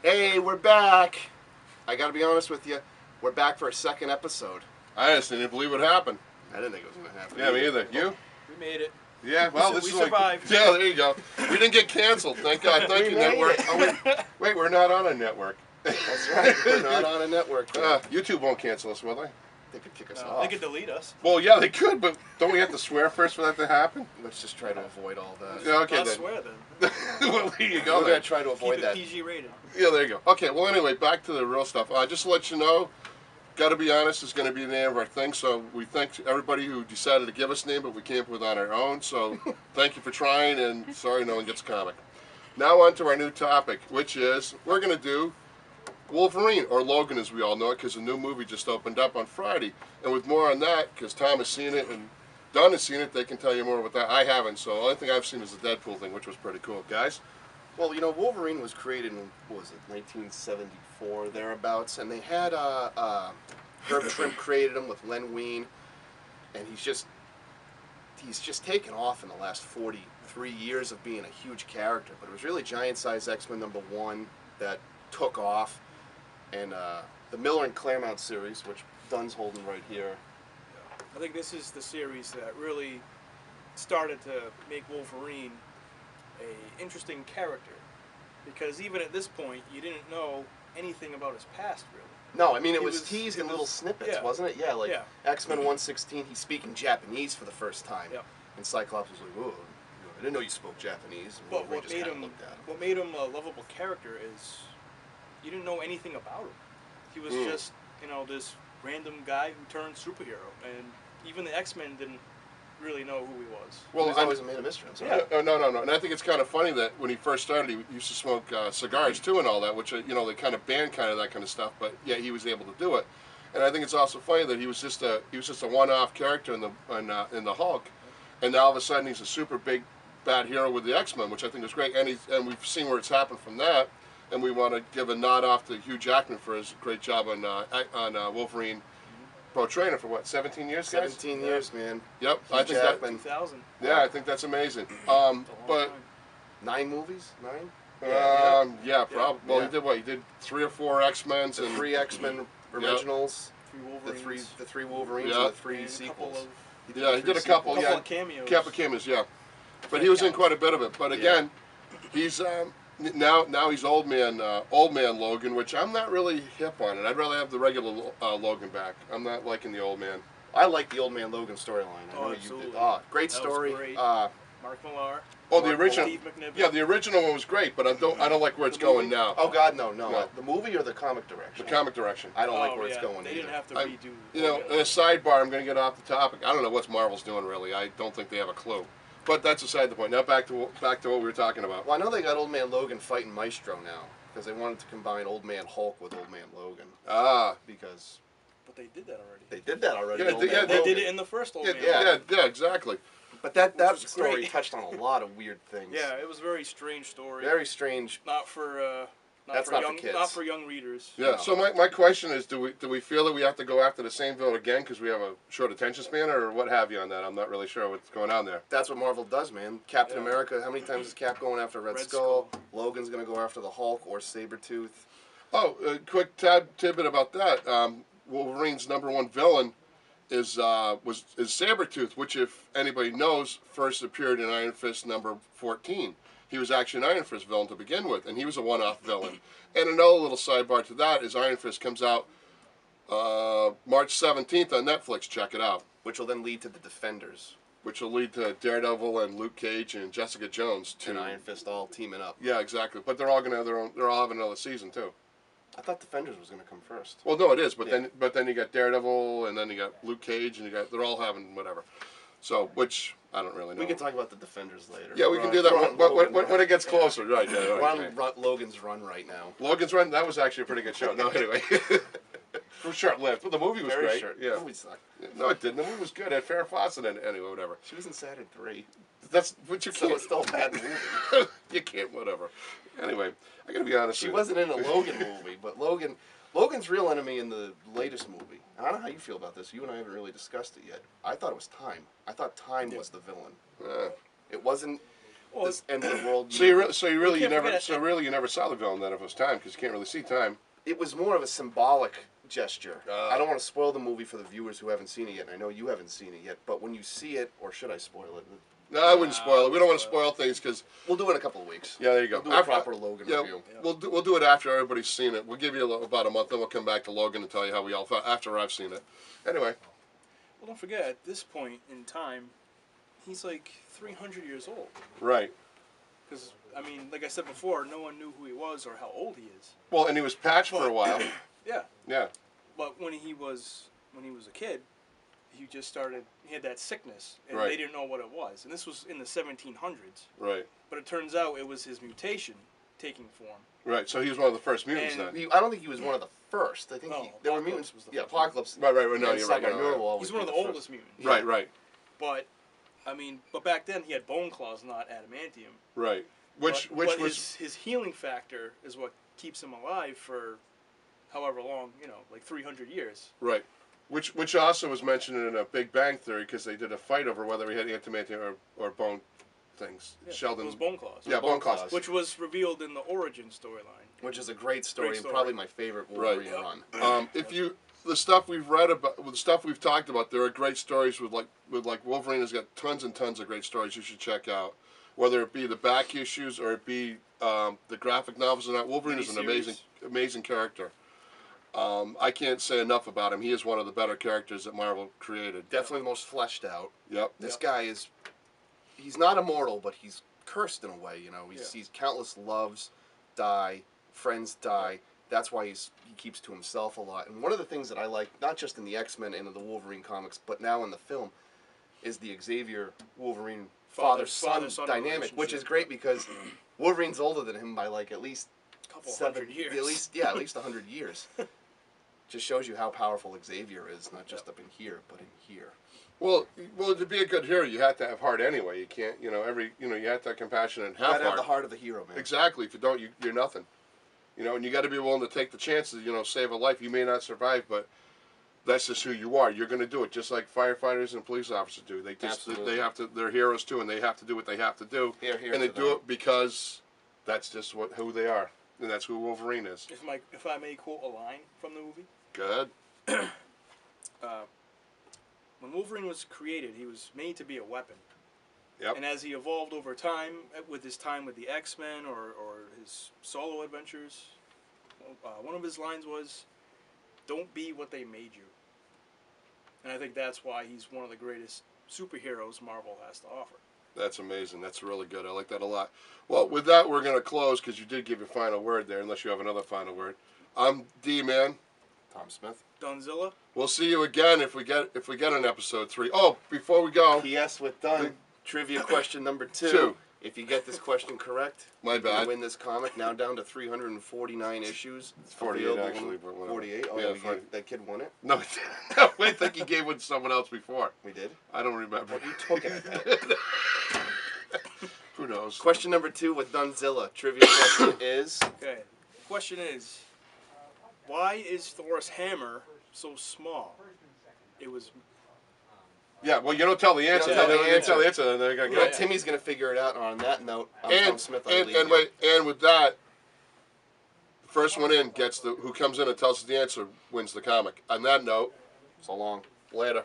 Hey, we're back. I gotta be honest with you, we're back for a second episode. I just didn't believe it happened. I didn't think it was gonna happen. Yeah, me either. You? We made it. Yeah, well, this we is survived. Like, yeah, there you go. We didn't get canceled. Thank God. Thank We you, made network. it. Oh, wait, we're not on a network. That's right. We're not on a network. YouTube won't cancel us, will they? They could kick us They off. could delete us. Well, yeah, they could, but don't we have to swear first for that to happen? Let's just try to avoid all that. Yeah, okay, I'll then. swear then. Well, there you go. We're then. gonna try to avoid Keep it that. PG rated. Yeah, there you go. Okay, well, anyway, back to the real stuff. Just to let you know, gotta be honest, is going to be the name of our thing. So we thank everybody who decided to give us a name, but we came up with it on our own. So thank you for trying, and sorry no one gets a comic. Now on to our new topic, which is we're going to do Wolverine, or Logan as we all know it, because the new movie just opened up on Friday. And with more on that, because Tom has seen it and Don has seen it, they can tell you more about that. I haven't, so the only thing I've seen is the Deadpool thing, which was pretty cool. Guys? Well, you know, Wolverine was created in, what was it, 1974, thereabouts, and they had Herb Trimp created him with Len Wein, and he's just taken off in the last 43 years of being a huge character. But it was really Giant Size X-Men #1 that took off, and the Miller and Claremont series, which Dunn's holding right here. I think this is the series that really started to make Wolverine a interesting character, because even at this point you didn't know anything about his past really. No, I mean it He was teased in little snippets, yeah. wasn't it? Yeah, like Yeah. X-Men 116, he's speaking Japanese for the first time, Yep. and Cyclops was like, "Whoa, I didn't know you spoke Japanese." And But Wolverine just kinda looked at him. what made him a lovable character is you didn't know anything about him. He was just, this random guy who turned superhero, and even the X-Men didn't really know who he was. Well, he's always a man of mystery. I'm sorry. Yeah. No. And I think it's kind of funny that when he first started, he used to smoke cigars too and all that, which, they kind of banned kind of that kind of stuff, but yeah, he was able to do it. And I think it's also funny that he was just a one-off character in the Hulk, and now all of a sudden he's a super big bad hero with the X-Men, which I think is great. And we've seen where it's happened from that, and we want to give a nod off to Hugh Jackman for his great job on Wolverine. Portraying it for what, 17 years, guys? 17 years, man. Yep, Hugh I think Jackman. 2000. Yeah, I think that's amazing. It's a long But time. 9 movies? 9? yeah, probably. Well, Yeah. he did what? He did 3 or 4 X-Men. The 3 X-Men originals, 3 the Wolverines. three Wolverines, Yeah. and the 3 and a couple sequels. of Yeah, he did a couple. couple Yeah, of cameos. couple cameos. Yeah, but he was in quite a bit of it. But again, he's now he's old man Logan, which I'm not really hip on, and I'd rather have the regular Logan back. I'm not liking the old man. I like the Old Man Logan storyline. I Oh, know you absolutely. did. Great That was story. great. Mark Millar. Oh, the Mark original. Steve McNiven. Yeah, the original one was great, but I don't like where it's The going movie? now. Oh God, no. No. The movie or the comic direction? The comic direction. I don't like Oh, where it's yeah. going They either. didn't have to I- redo. In a sidebar, I'm going to get off the topic. I don't know what Marvel's doing really. I don't think they have a clue. But that's aside the point. Now back to what we were talking about. Well, I know they got Old Man Logan fighting Maestro now because they wanted to combine Old Man Hulk with Old Man Logan. Because But they did that already. they did that already. Yeah, Old they- Man yeah, They Logan. did it in the first Old Man. Yeah, exactly. But that was story great. touched on a lot of weird things. Yeah, it was a very strange story. Very strange. Not for That's for not for young kids. not for young readers. Yeah. No. So my question is, do we feel that we have to go after the same villain again because we have a short attention span, or what have you on that? I'm not really sure what's going on there. That's what Marvel does, man. Captain Yeah. America, how many times is Cap going after Red Skull? Logan's going to go after the Hulk or Sabretooth. Oh, a quick tidbit about that. Wolverine's #1 villain is Sabretooth, which, if anybody knows, first appeared in Iron Fist #14. He was actually an Iron Fist villain to begin with, and he was a one-off villain. And another little sidebar to that is Iron Fist comes out March 17th on Netflix. Check it out. Which will then lead to the Defenders Which will lead to Daredevil and Luke Cage and Jessica Jones and Iron Fist all teaming up. Yeah, exactly. But they're all gonna have their own. They're all having another season too. I thought Defenders was going to come first. Well, no, it is. But Yeah. then you got Daredevil, and then you got Luke Cage, and they're all having whatever. So, which I don't really know. We can talk about the Defenders later. Yeah, we can do that when it gets closer. Right. Yeah, We're right. on Logan's Run right now. Logan's Run. That was actually a pretty good show. No, anyway. For short-lived, but the movie was Very great. short. Yeah. The movie sucked. No, it didn't. The movie was good. It had Farrah Fawcett in it. Anyway, whatever. She was in Saturn 3. That's what you So can't. it's still a bad movie. You can't. Whatever. Anyway, I gotta be honest. She with wasn't in a Logan movie, but Logan's real enemy in the latest movie. I don't know how you feel about this. You and I haven't really discussed it yet. I thought it was Time. I thought Time was the villain. you. It wasn't Well, this end of the world. So you can't never, forget so really you never saw the villain then if it was time because you can't really see time. It was more of a symbolic gesture. Ah. I don't want to spoil the movie for the viewers who haven't seen it yet. And I know you haven't seen it yet, but when you see it, or should I spoil it? No, I wouldn't spoil it. We don't want to spoil things because We'll do it in a couple of weeks. yeah, there you go. We'll do a proper Logan review. We'll do it after everybody's seen it. We'll give you about a month, then we'll come back to Logan and tell you how we all felt after I've seen it. Anyway. Well, don't forget, at this point in time, he's like 300 years old. Right. Because, I mean, like I said before, no one knew who he was or how old he is. Well, and he was patched for a while. Yeah. Yeah. But when he was a kid, he had that sickness, and Right. they didn't know what it was. And this was in the 1700s. Right. But it turns out it was his mutation taking form. Right. So he was one of the first mutants And then. I don't think he was one of the first. I think No, there were Apocalypse mutants. was the Yeah, first. Apocalypse. Right. No, and you're right. Psycho No, Neural will no. always He's one of be the first. oldest mutants. Right. Right. But, I mean, back then he had bone claws, not adamantium. Right. Which But was his healing factor is what keeps him alive for however long, like 300 years. right. Which also was mentioned in a Big Bang Theory because they did a fight over whether he had adamantium or bone things. Yeah, Sheldon. Those bone claws. Yeah, bone claws. Which was revealed in the origin storyline. Which is a great story, Great and story. probably my favorite Wolverine Right. run. If you the stuff we've read about, the stuff we've talked about, there are great stories with Wolverine has got tons and tons of great stories you should check out. Whether it be the back issues or it be the graphic novels and that, Wolverine is an amazing character. I can't say enough about him. He is one of the better characters that Marvel created. Definitely the most fleshed out. Yep. This guy he's not immortal, but he's cursed in a way, He Yeah. sees countless loves die, friends die. That's why he keeps to himself a lot. And one of the things that I like, not just in the X-Men and in the Wolverine comics, but now in the film, is the Xavier Wolverine father-son dynamic, which is great because Wolverine's older than him by like at least A couple hundred years. at least 100 years. Just shows you how powerful Xavier is, not just up in here, but in here. Well, to be a good hero, you have to have heart anyway. You can't, you have to have compassion and You have gotta have heart. the heart of the hero, man. Exactly. If you don't, you're nothing. And you got to be willing to take the chances. Save a life. You may not survive, but that's just who you are. You're going to do it, just like firefighters and police officers do. Absolutely. They have to. They're heroes too, and they have to do what they have to do. Here and they to do them. it because that's just who they are, and that's who Wolverine is. If I may quote a line from the movie. Good. When Wolverine was created, he was made to be a weapon. Yep. And as he evolved over time, with his time with the X-Men or his solo adventures, one of his lines was, "Don't be what they made you." And I think that's why he's one of the greatest superheroes Marvel has to offer. That's amazing. That's really good. I like that a lot. Well, with that, we're going to close because you did give your final word there, unless you have another final word. I'm D-Man. Tom Smith. Dunzilla. We'll see you again if we get an episode 3. Oh, before we go, P.S. with Dunn. Trivia question number 2. Two. If you get this question correct, My you bad. win this comic. Now down to 349 issues. It's 48 Available actually, but whatever. 48. Oh, Yeah, yeah, fine. that kid won it. No, I think he gave one to someone else before. We did. I don't remember. What are you talking about? Who knows? Question number 2 with Dunzilla. Trivia question is. Okay. The question is, why is Thor's hammer so small? It was. Yeah, well, you don't tell the answer. You don't tell the You answer. tell the answer, then they're gonna Well, get it. Timmy's gonna figure it out. And on that note, I'm Tom Smith. And with that, the first one in who comes in and tells us the answer wins the comic. On that note, So long. later.